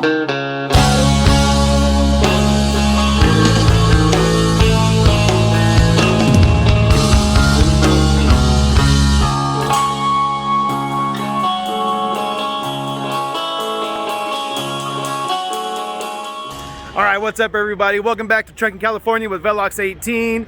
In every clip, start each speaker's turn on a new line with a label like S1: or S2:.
S1: All right, what's up everybody? Welcome back to Trucking California with Velox 18.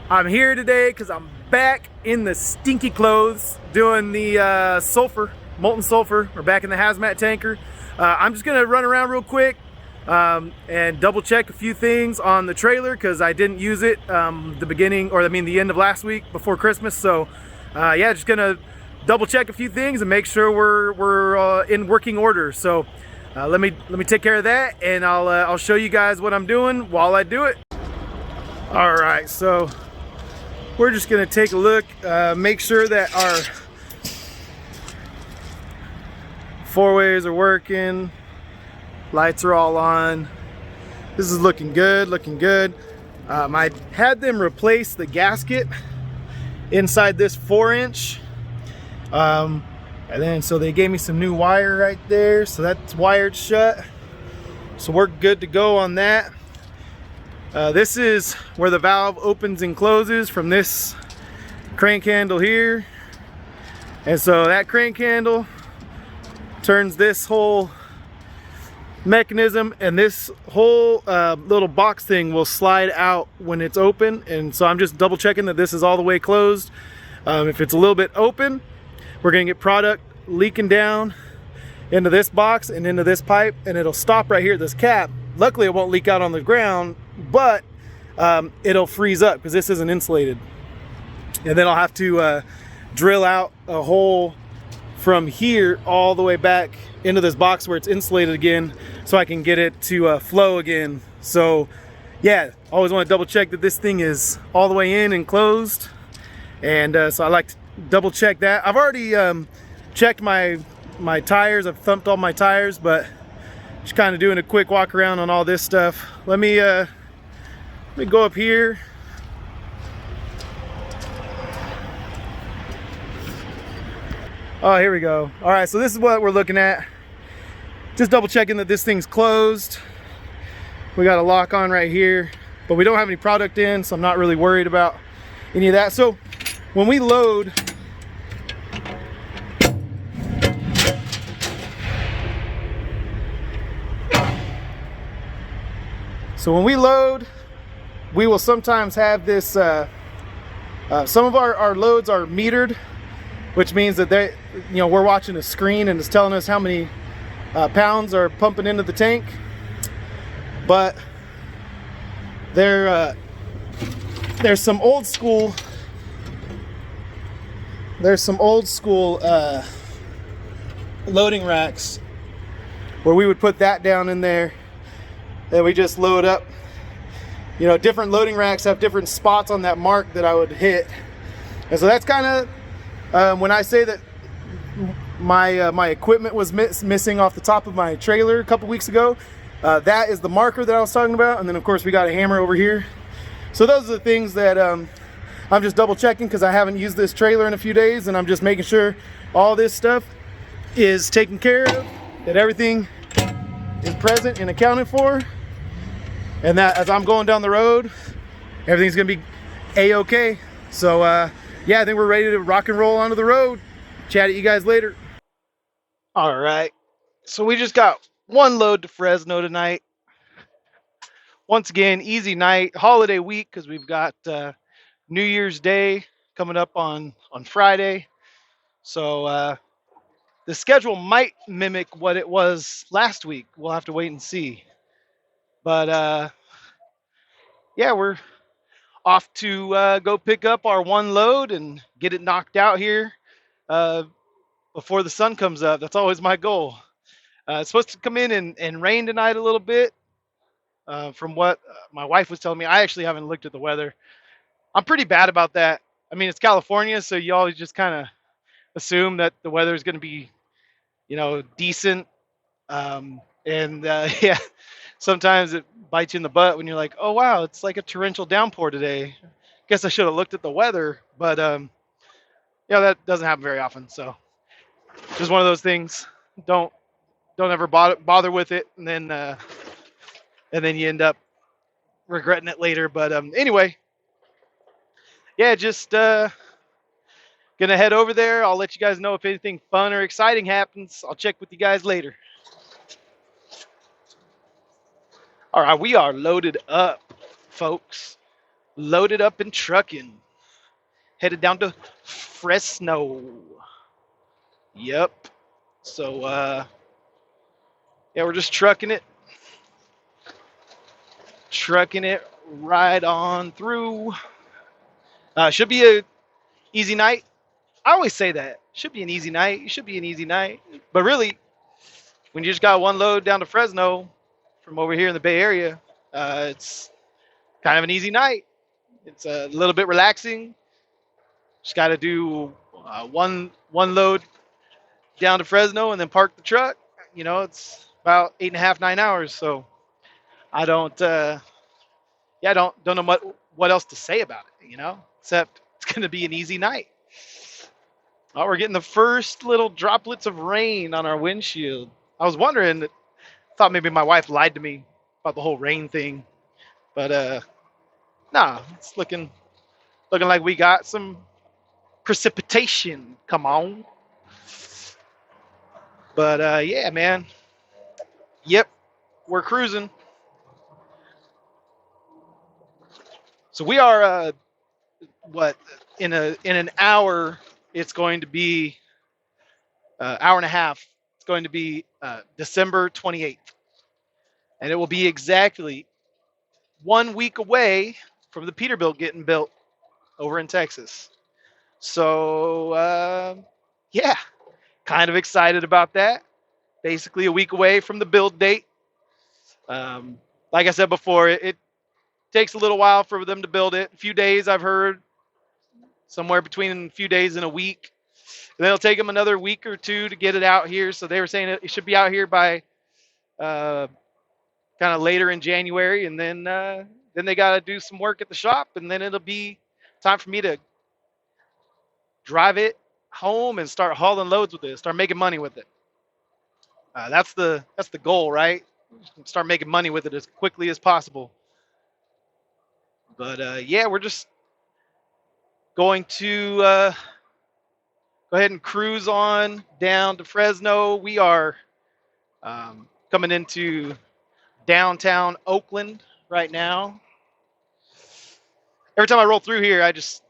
S1: I'm here today because I'm back in the stinky clothes doing the sulfur, molten sulfur. We're back in the hazmat tanker. I'm just gonna run around real quick and double check a few things on the trailer because I didn't use it the end of last week before Christmas. So yeah, just gonna double check a few things and make sure we're in working order. So let me take care of that, and I'll show you guys what I'm doing while I do it. All right, so we're just gonna take a look, make sure that our four-ways are working, lights are all on. This is looking good, looking good. I had them replace the gasket inside this 4-inch. And then so they gave me some new wire right there, so that's wired shut, so we're good to go on that. This is where the valve opens and closes from this crank handle here, and so that crank handle turns this whole mechanism, and this whole little box thing will slide out when it's open. And so I'm just double checking that this is all the way closed. If it's a little bit open, we're gonna get product leaking down into this box and into this pipe, and it'll stop right here at this cap. Luckily it won't leak out on the ground, but it'll freeze up because this isn't insulated. And then I'll have to drill out a hole from here all the way back into this box where it's insulated again, so I can get it to flow again. So yeah, always want to double check that this thing is all the way in and closed. And so I like to double check that. I've already checked my tires. I've thumped all my tires, but just kind of doing a quick walk around on all this stuff. Let me go up here. Oh, here we go. All right, so this is what we're looking at. Just double checking that this thing's closed. We got a lock on right here, but we don't have any product in, so I'm not really worried about any of that. So when we load, we will sometimes have this, some of our loads are metered, which means that we're watching a screen and it's telling us how many pounds are pumping into the tank. But there's some old school loading racks where we would put that down in there, and we just load up. Different loading racks have different spots on that mark that I would hit, and so that's kind of when I say that my equipment was missing off the top of my trailer a couple weeks ago. That is the marker that I was talking about, and then of course we got a hammer over here. So those are the things that I'm just double checking because I haven't used this trailer in a few days, and I'm just making sure all this stuff is taken care of, that everything is present and accounted for, and that as I'm going down the road, everything's gonna be a-okay. So yeah, I think we're ready to rock and roll onto the road. Chat at you guys later. All right, so we just got one load to Fresno tonight. Once again, easy night, holiday week, because we've got New Year's Day coming up on Friday. So the schedule might mimic what it was last week. We'll have to wait and see. But yeah, we're off to go pick up our one load and get it knocked out here before the sun comes up. That's always my goal. It's supposed to come in and rain tonight a little bit. From what my wife was telling me, I actually haven't looked at the weather. I'm pretty bad about that. I mean, it's California, so you always just kind of assume that the weather is going to be, decent. Yeah, sometimes it bites you in the butt when you're like, oh, wow, it's like a torrential downpour today. Guess I should have looked at the weather. But, yeah, that doesn't happen very often. So just one of those things. Don't don't ever bother with it, and then you end up regretting it later. But anyway, yeah, just gonna head over there. I'll let you guys know if anything fun or exciting happens. I'll check with you guys later. All right, we are loaded up, folks. Loaded up and trucking. Headed down to Fresno. Yep. So yeah, we're just trucking it right on through. Should be a easy night. I always say that. Should be an easy night. It should be an easy night. But really, when you just got one load down to Fresno from over here in the Bay Area, it's kind of an easy night. It's a little bit relaxing. Just got to do one load down to Fresno and then park the truck. It's about 8.5, 9 hours. So I don't don't know what else to say about it. Except it's gonna be an easy night. Oh, we're getting the first little droplets of rain on our windshield. I was wondering, thought maybe my wife lied to me about the whole rain thing, but nah, it's looking like we got some precipitation. Come on. But yeah, man. Yep, we're cruising. So we are what in an hour it's going to be hour and a half. It's going to be December 28th, and it will be exactly 1 week away from the Peterbilt getting built over in Texas. So yeah, kind of excited about that. Basically a week away from the build date. Like I said before, it takes a little while for them to build it. A few days, I've heard, somewhere between a few days and a week. And then it'll take them another week or two to get it out here. So they were saying it should be out here by kind of later in January, and then they got to do some work at the shop, and then it'll be time for me to drive it home and start hauling loads with it, start making money with it. That's the goal, right? Start making money with it as quickly as possible. But yeah, we're just going to go ahead and cruise on down to Fresno. We are coming into downtown Oakland right now. Every time I roll through here, I just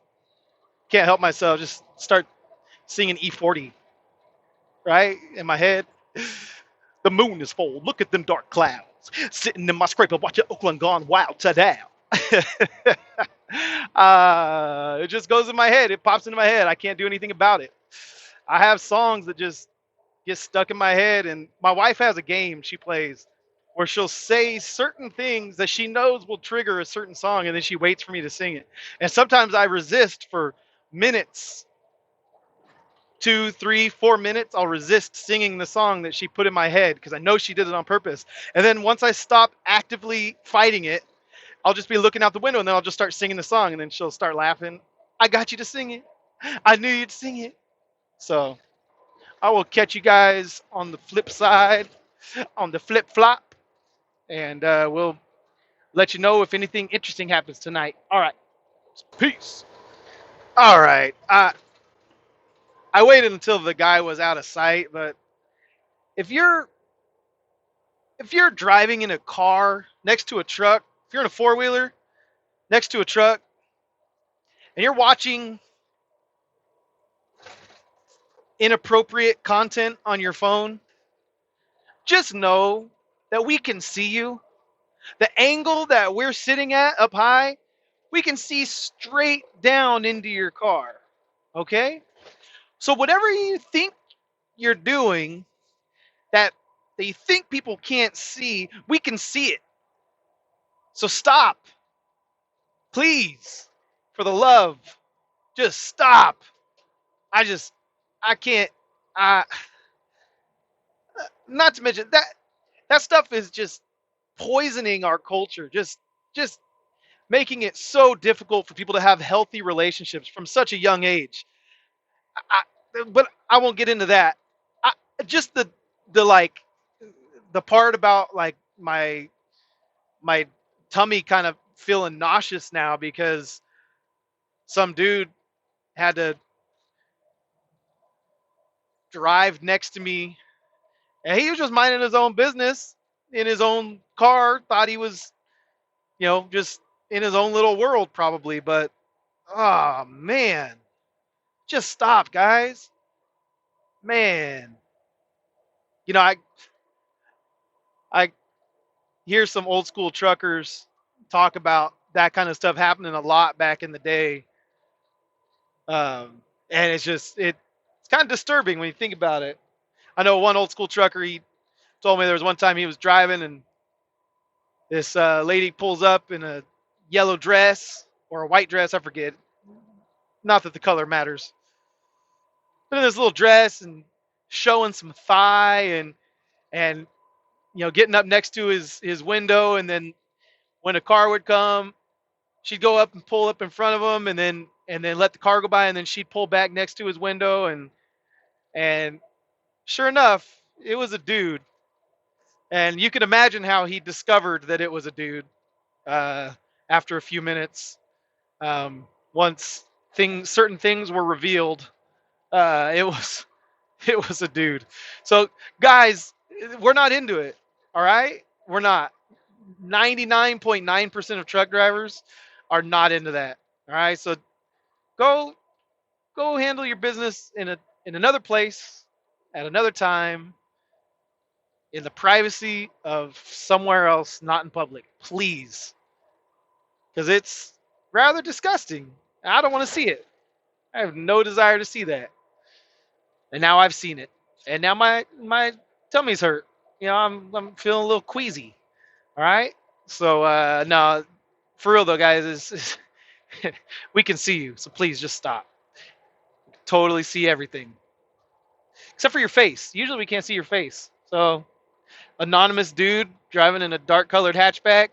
S1: can't help myself. Just start singing E40, right, in my head. The moon is full. Look at them dark clouds. Sitting in my scraper, watching Oakland gone wild today. It just goes in my head. It pops into my head. I can't do anything about it. I have songs that just get stuck in my head, and my wife has a game she plays where she'll say certain things that she knows will trigger a certain song, and then she waits for me to sing it. And sometimes I resist for minutes, 2, 3, 4 minutes. I'll resist singing the song that she put in my head because I know she did it on purpose. And then once I stop actively fighting it, I'll just be looking out the window, and then I'll just start singing the song, and then she'll start laughing. I got you to sing it. I knew you'd sing it. So I will catch you guys on the flip side, on the flip flop, and we'll let you know if anything interesting happens tonight. All right. Peace. All right. I waited until the guy was out of sight, but if you're driving in a car next to a truck, if you're in a four-wheeler next to a truck, and you're watching inappropriate content on your phone, just know that we can see you. The angle that we're sitting at up high, we can see straight down into your car. Okay? So whatever you think you're doing that you think people can't see, we can see it. So stop. Please. For the love. Just stop. I can't. Not to mention that stuff is just poisoning our culture. Just making it so difficult for people to have healthy relationships from such a young age. But I won't get into that. Just the like the part about like my tummy kind of feeling nauseous now because some dude had to drive next to me, and he was just minding his own business in his own car, thought he was, just in his own little world probably, but oh man, just stop, guys. Man, I hear some old school truckers talk about that kind of stuff happening a lot back in the day. And it's kind of disturbing when you think about it. I know one old school trucker, he told me there was one time he was driving and this lady pulls up in a yellow dress or a white dress, I forget. Not that the color matters. But in this little dress and showing some thigh and getting up next to his window, and then when a car would come, she'd go up and pull up in front of him, and then let the car go by, and then she'd pull back next to his window, and sure enough, it was a dude. And you can imagine how he discovered that it was a dude after a few minutes. Once certain things were revealed, it was it was a dude. So guys, we're not into it. All right, we're not. 99.9% of truck drivers are not into that. All right, so go handle your business in another place at another time in the privacy of somewhere else, not in public, please, because it's rather disgusting. I don't want to see it. I have no desire to see that. And now I've seen it, and now my tummy's hurt. I'm feeling a little queasy. All right, so no, for real though, guys, we can see you, so please just stop. Totally see everything except for your face. Usually we can't see your face, so anonymous dude driving in a dark colored hatchback.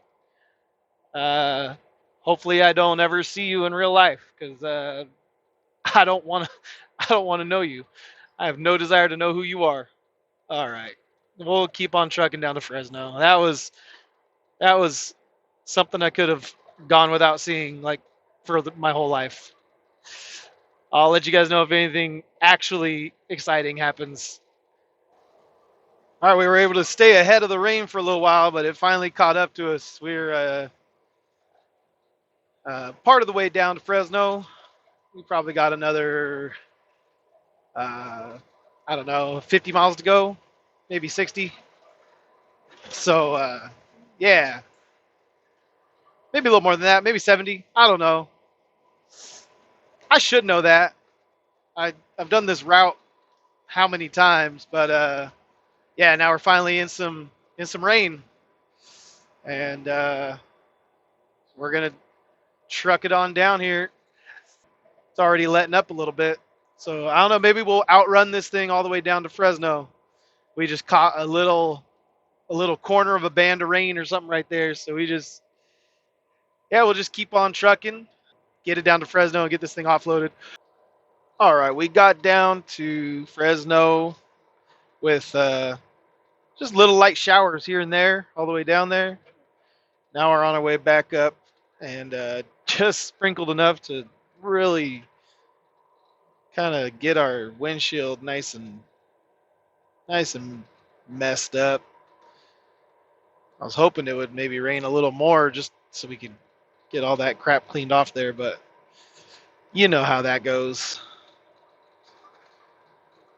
S1: Hopefully I don't ever see you in real life, because I don't want to. I don't want to know you. I have no desire to know who you are. All right, we'll keep on trucking down to Fresno. That was something I could have gone without seeing, like, for my whole life. I'll let you guys know if anything actually exciting happens. All right, we were able to stay ahead of the rain for a little while, but it finally caught up to us. We're part of the way down to Fresno. We probably got another, I don't know, 50 miles to go, maybe 60. So, yeah, maybe a little more than that, maybe 70. I don't know. I should know that. I've done this route how many times, but yeah, now we're finally in some rain, and we're gonna truck it on down here. It's already letting up a little bit, so I don't know. Maybe we'll outrun this thing all the way down to Fresno. We just caught a little corner of a band of rain or something right there, so we'll just keep on trucking, get it down to Fresno, and get this thing offloaded. All right, we got down to Fresno with just little light showers here and there all the way down there. Now we're on our way back up, and just sprinkled enough to really kind of get our windshield nice and messed up. I was hoping it would maybe rain a little more just so we could get all that crap cleaned off there, but you know how that goes.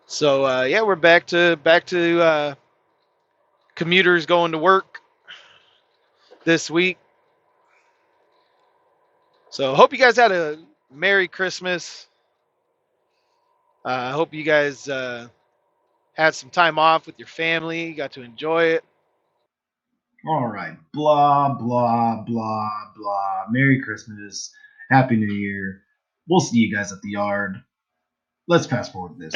S1: So yeah, we're back to commuters going to work this week. So hope you guys had a Merry Christmas. I hope you guys had some time off with your family, got to enjoy it.
S2: All right, blah, blah, blah, blah. Merry Christmas. Happy New Year. We'll see you guys at the yard. Let's fast forward this.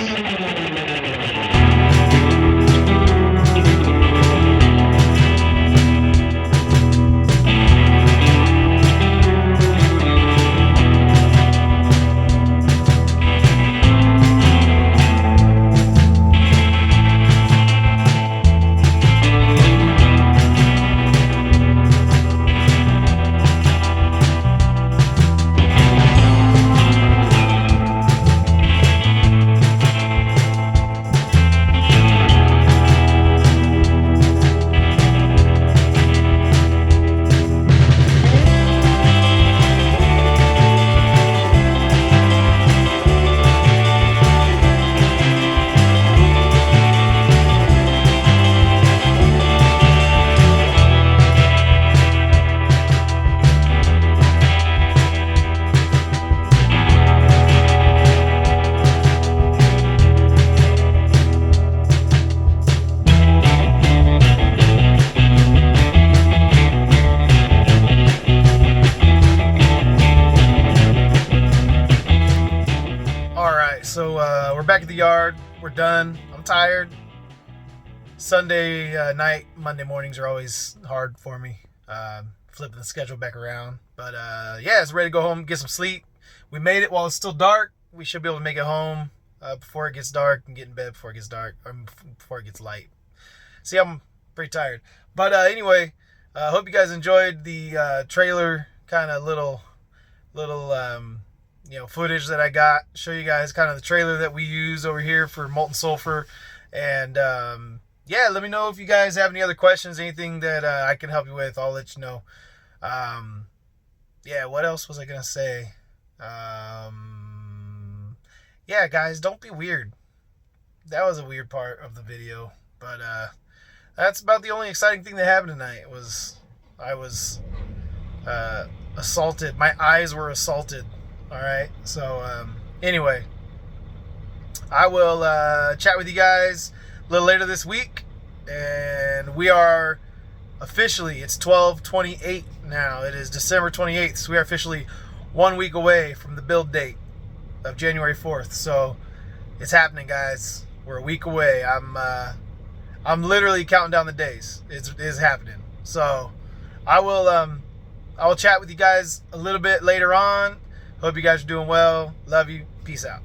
S1: back at the yard. We're done. I'm tired. Sunday night, Monday mornings are always hard for me. Flipping the schedule back around. But yeah, it's ready to go home, get some sleep. We made it while it's still dark. We should be able to make it home before it gets dark and get in bed before it gets dark, or before it gets light. See, I'm pretty tired. But anyway, hope you guys enjoyed the trailer kind of little footage that I got. Show you guys kind of the trailer that we use over here for molten sulfur. And yeah, let me know if you guys have any other questions, anything that I can help you with. I'll let you know. Yeah, what else was I gonna say? Yeah, guys, don't be weird. That was a weird part of the video, but that's about the only exciting thing that happened tonight. I was assaulted. My eyes were assaulted. All right. So anyway, I will chat with you guys a little later this week, and we are officially, it's 12/28 now. It is December 28th, so we are officially 1 week away from the build date of January 4th. So it's happening, guys. We're a week away. I'm literally counting down the days. It's happening. So I will chat with you guys a little bit later on. Hope you guys are doing well. Love you. Peace out.